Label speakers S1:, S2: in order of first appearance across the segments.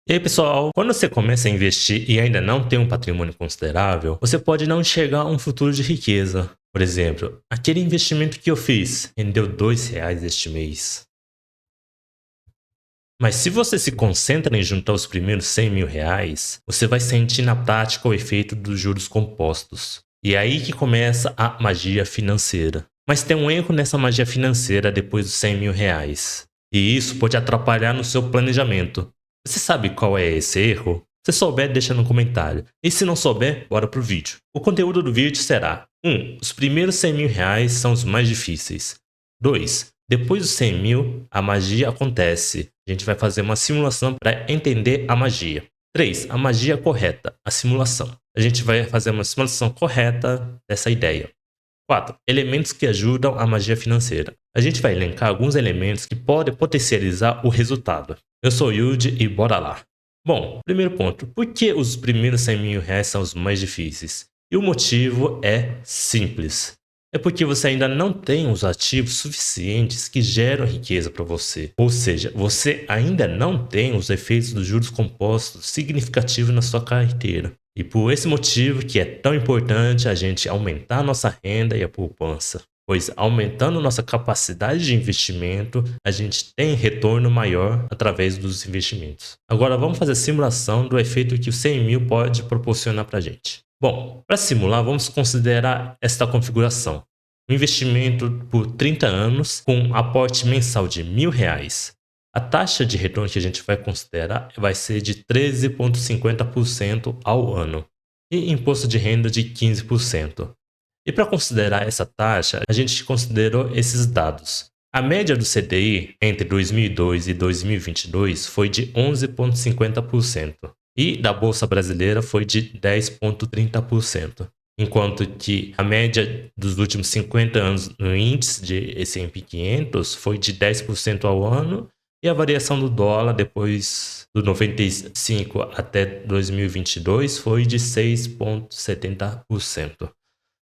S1: E aí, pessoal, quando você começa a investir e ainda não tem um patrimônio considerável, você pode não enxergar um futuro de riqueza. Por exemplo, aquele investimento que eu fiz rendeu R$ 2 este mês. Mas se você se concentra em juntar os primeiros R$ 100.000, você vai sentir na prática o efeito dos juros compostos. E é aí que começa a magia financeira. Mas tem um erro nessa magia financeira depois dos R$ 100.000. E isso pode atrapalhar no seu planejamento. Você sabe qual é esse erro? Se souber, deixa no comentário. E se não souber, bora pro vídeo. O conteúdo do vídeo será: 1. Os primeiros R$ 100.000 são os mais difíceis. 2. Depois dos 100 mil, a magia acontece. A gente vai fazer uma simulação para entender a magia. 3. A magia correta, a simulação. A gente vai fazer uma simulação correta dessa ideia. 4. Elementos que ajudam a magia financeira. A gente vai elencar alguns elementos que podem potencializar o resultado. Eu sou o Yuji e bora lá. Bom, primeiro ponto. Por que os primeiros R$ 100.000 são os mais difíceis? E o motivo é simples. É porque você ainda não tem os ativos suficientes que geram riqueza para você. Ou seja, você ainda não tem os efeitos dos juros compostos significativos na sua carteira. E por esse motivo que é tão importante a gente aumentar a nossa renda e a poupança. Pois aumentando nossa capacidade de investimento, a gente tem retorno maior através dos investimentos. Agora vamos fazer a simulação do efeito que o 100 mil pode proporcionar para a gente. Bom, para simular, vamos considerar esta configuração. Um investimento por 30 anos com um aporte mensal de R$ 1.000. A taxa de retorno que a gente vai considerar vai ser de 13,50% ao ano e imposto de renda de 15%. E para considerar essa taxa, a gente considerou esses dados. A média do CDI entre 2002 e 2022 foi de 11,50%. E da Bolsa Brasileira foi de 10,30%. Enquanto que a média dos últimos 50 anos no índice de S&P 500 foi de 10% ao ano. E a variação do dólar depois do 95 até 2022 foi de 6,70%.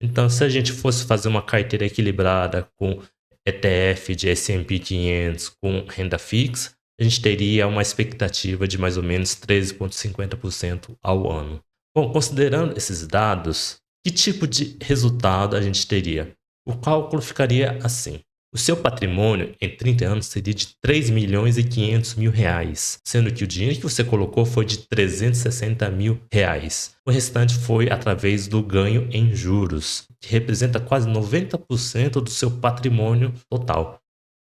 S1: Então, se a gente fosse fazer uma carteira equilibrada com ETF de S&P 500 com renda fixa, a gente teria uma expectativa de mais ou menos 13,50% ao ano. Bom, considerando esses dados, que tipo de resultado a gente teria? O cálculo ficaria assim. O seu patrimônio em 30 anos seria de R$ 3.500.000, sendo que o dinheiro que você colocou foi de R$ 360.000. O restante foi através do ganho em juros, que representa quase 90% do seu patrimônio total.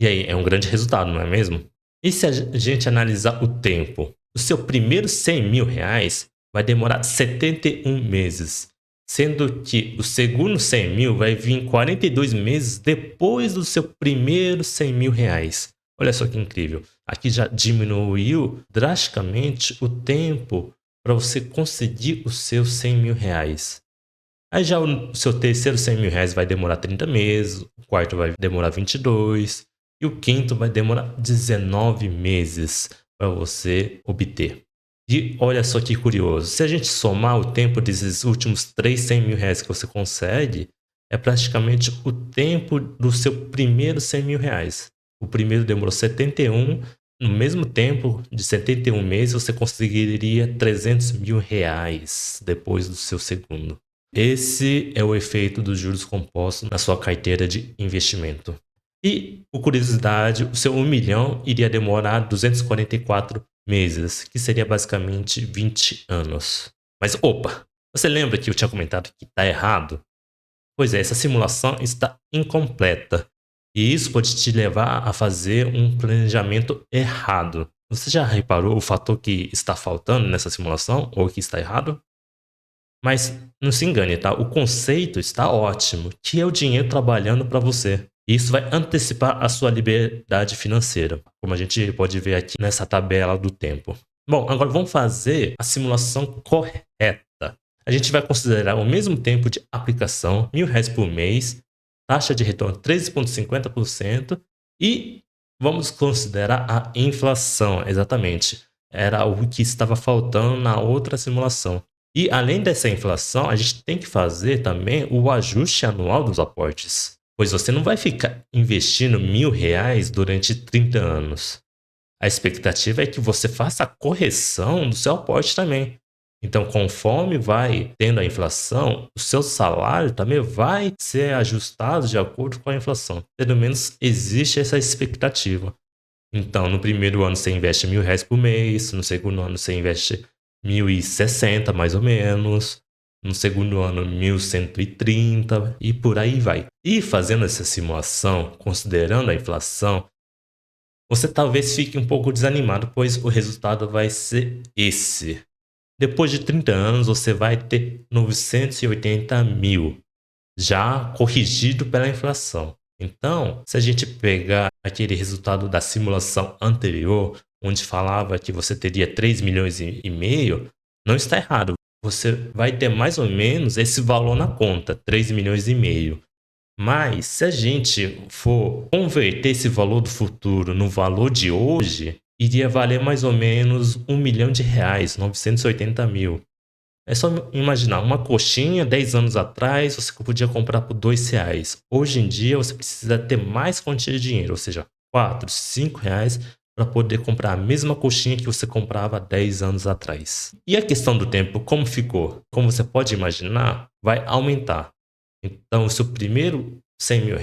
S1: E aí, é um grande resultado, não é mesmo? E se a gente analisar o tempo? O seu primeiro R$ 100.000 vai demorar 71 meses. Sendo que o segundo 100 mil vai vir 42 meses depois do seu primeiro R$ 100.000. Olha só que incrível. Aqui já diminuiu drasticamente o tempo para você conseguir os seus R$ 100.000. Aí já o seu terceiro R$ 100.000 vai demorar 30 meses, o quarto vai demorar 22 e o quinto vai demorar 19 meses para você obter. E olha só que curioso, se a gente somar o tempo desses últimos 3 R$ 100.000 que você consegue, é praticamente o tempo do seu primeiro R$ 100.000. O primeiro demorou 71, no mesmo tempo de 71 meses você conseguiria R$ 300.000 depois do seu segundo. Esse é o efeito dos juros compostos na sua carteira de investimento. E, por curiosidade, o seu 1 milhão iria demorar 244 meses, que seria basicamente 20 anos. Mas opa, você lembra que eu tinha comentado que está errado? Pois é, essa simulação está incompleta. E isso pode te levar a fazer um planejamento errado. Você já reparou o fator que está faltando nessa simulação ou que está errado? Mas não se engane, tá? O conceito está ótimo, que é o dinheiro trabalhando para você. Isso vai antecipar a sua liberdade financeira, como a gente pode ver aqui nessa tabela do tempo. Bom, agora vamos fazer a simulação correta. A gente vai considerar o mesmo tempo de aplicação, R$ 1.000 por mês, taxa de retorno 13,50% e vamos considerar a inflação, exatamente. Era o que estava faltando na outra simulação. E além dessa inflação, a gente tem que fazer também o ajuste anual dos aportes. Pois você não vai ficar investindo R$ 1.000 durante 30 anos. A expectativa é que você faça a correção do seu aporte também. Então, conforme vai tendo a inflação, o seu salário também vai ser ajustado de acordo com a inflação. Pelo menos existe essa expectativa. Então, no primeiro ano você investe R$ 1.000 por mês, no segundo ano você investe 1.060 mais ou menos, no segundo ano 1.130 e por aí vai. E fazendo essa simulação, considerando a inflação, você talvez fique um pouco desanimado, pois o resultado vai ser esse. Depois de 30 anos, você vai ter 980 mil, já corrigido pela inflação. Então, se a gente pegar aquele resultado da simulação anterior, onde falava que você teria 3 milhões e meio, não está errado. Você vai ter mais ou menos esse valor na conta, 3 milhões e meio. Mas se a gente for converter esse valor do futuro no valor de hoje, iria valer mais ou menos R$ 1 milhão, 980 mil. É só imaginar, uma coxinha 10 anos atrás você podia comprar por R$ 2. Hoje em dia você precisa ter mais quantia de dinheiro, ou seja, 4, 5 reais para poder comprar a mesma coxinha que você comprava 10 anos atrás. E a questão do tempo, como ficou? Como você pode imaginar, vai aumentar. Então, o seu primeiro R$ 100 mil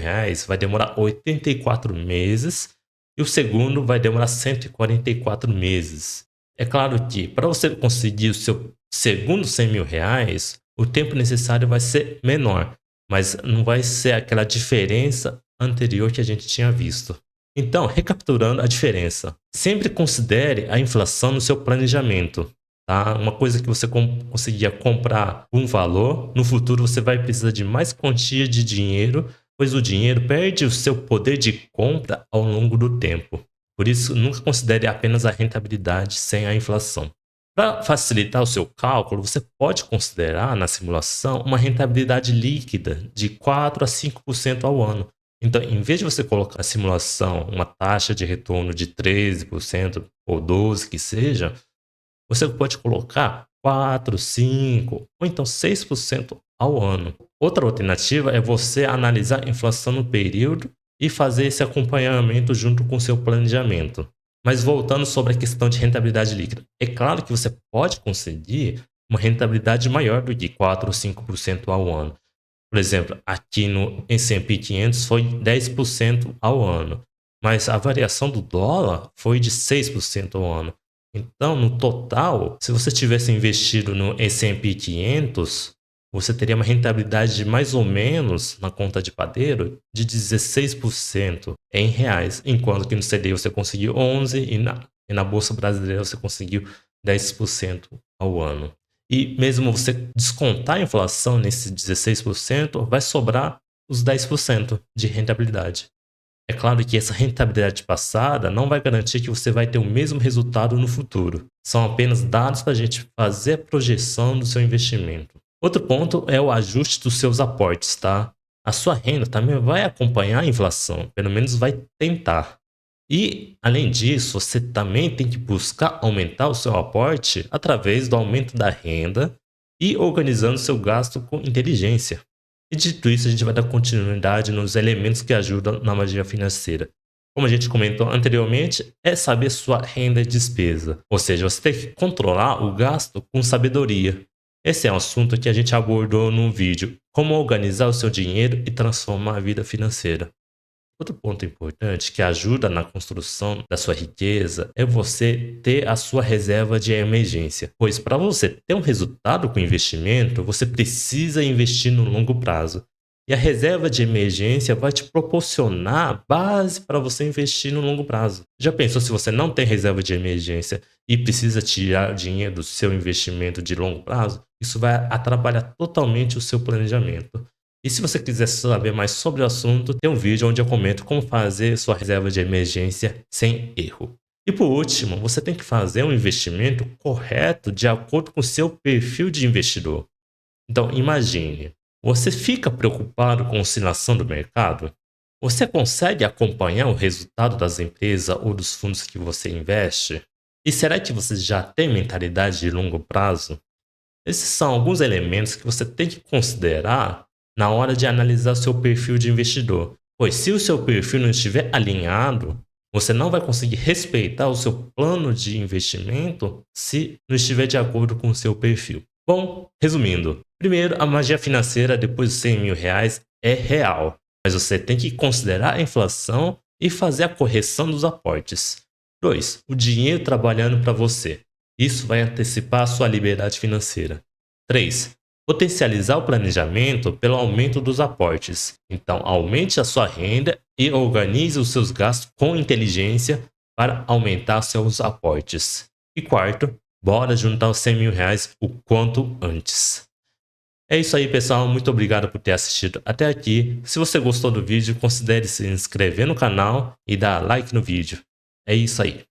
S1: vai demorar 84 meses e o segundo vai demorar 144 meses. É claro que para você conseguir o seu segundo R$ 100 mil, o tempo necessário vai ser menor, mas não vai ser aquela diferença anterior que a gente tinha visto. Então, recapitulando a diferença, sempre considere a inflação no seu planejamento. Tá? Uma coisa que você conseguia comprar um valor, no futuro você vai precisar de mais quantia de dinheiro, pois o dinheiro perde o seu poder de compra ao longo do tempo. Por isso, nunca considere apenas a rentabilidade sem a inflação. Para facilitar o seu cálculo, você pode considerar na simulação uma rentabilidade líquida de 4 a 5% ao ano. Então, em vez de você colocar na simulação uma taxa de retorno de 13% ou 12%, que seja, você pode colocar 4, 5 ou então 6% ao ano. Outra alternativa é você analisar a inflação no período e fazer esse acompanhamento junto com o seu planejamento. Mas voltando sobre a questão de rentabilidade líquida, é claro que você pode conseguir uma rentabilidade maior do que 4 ou 5% ao ano. Por exemplo, aqui no S&P 500 foi 10% ao ano, mas a variação do dólar foi de 6% ao ano. Então, no total, se você tivesse investido no S&P 500, você teria uma rentabilidade de mais ou menos, na conta de padeiro, de 16% em reais, enquanto que no CDI você conseguiu 11% e na Bolsa Brasileira você conseguiu 10% ao ano. E mesmo você descontar a inflação nesse 16%, vai sobrar os 10% de rentabilidade. É claro que essa rentabilidade passada não vai garantir que você vai ter o mesmo resultado no futuro. São apenas dados para a gente fazer a projeção do seu investimento. Outro ponto é o ajuste dos seus aportes, tá? A sua renda também vai acompanhar a inflação, pelo menos vai tentar. E, além disso, você também tem que buscar aumentar o seu aporte através do aumento da renda e organizando seu gasto com inteligência. E dito isso, a gente vai dar continuidade nos elementos que ajudam na magia financeira. Como a gente comentou anteriormente, é saber sua renda e despesa. Ou seja, você tem que controlar o gasto com sabedoria. Esse é um assunto que a gente abordou no vídeo, como organizar o seu dinheiro e transformar a vida financeira. Outro ponto importante que ajuda na construção da sua riqueza é você ter a sua reserva de emergência. Pois para você ter um resultado com o investimento, você precisa investir no longo prazo. E a reserva de emergência vai te proporcionar base para você investir no longo prazo. Já pensou se você não tem reserva de emergência e precisa tirar dinheiro do seu investimento de longo prazo? Isso vai atrapalhar totalmente o seu planejamento. E se você quiser saber mais sobre o assunto, tem um vídeo onde eu comento como fazer sua reserva de emergência sem erro. E por último, você tem que fazer um investimento correto de acordo com o seu perfil de investidor. Então, imagine, você fica preocupado com a oscilação do mercado? Você consegue acompanhar o resultado das empresas ou dos fundos que você investe? E será que você já tem mentalidade de longo prazo? Esses são alguns elementos que você tem que considerar na hora de analisar seu perfil de investidor. Pois se o seu perfil não estiver alinhado, Você não vai conseguir respeitar o seu plano de investimento se não estiver de acordo com o seu perfil. Bom, resumindo. Primeiro, a magia financeira depois dos 100 mil reais é real. Mas você tem que considerar a inflação e fazer a correção dos aportes. 2. O dinheiro trabalhando para você. Isso vai antecipar a sua liberdade financeira. 3. Potencializar o planejamento pelo aumento dos aportes. Então, aumente a sua renda e organize os seus gastos com inteligência para aumentar seus aportes. E quarto, bora juntar os 100 mil reais o quanto antes. É isso aí, pessoal. Muito obrigado por ter assistido até aqui. Se você gostou do vídeo, considere se inscrever no canal e dar like no vídeo. É isso aí.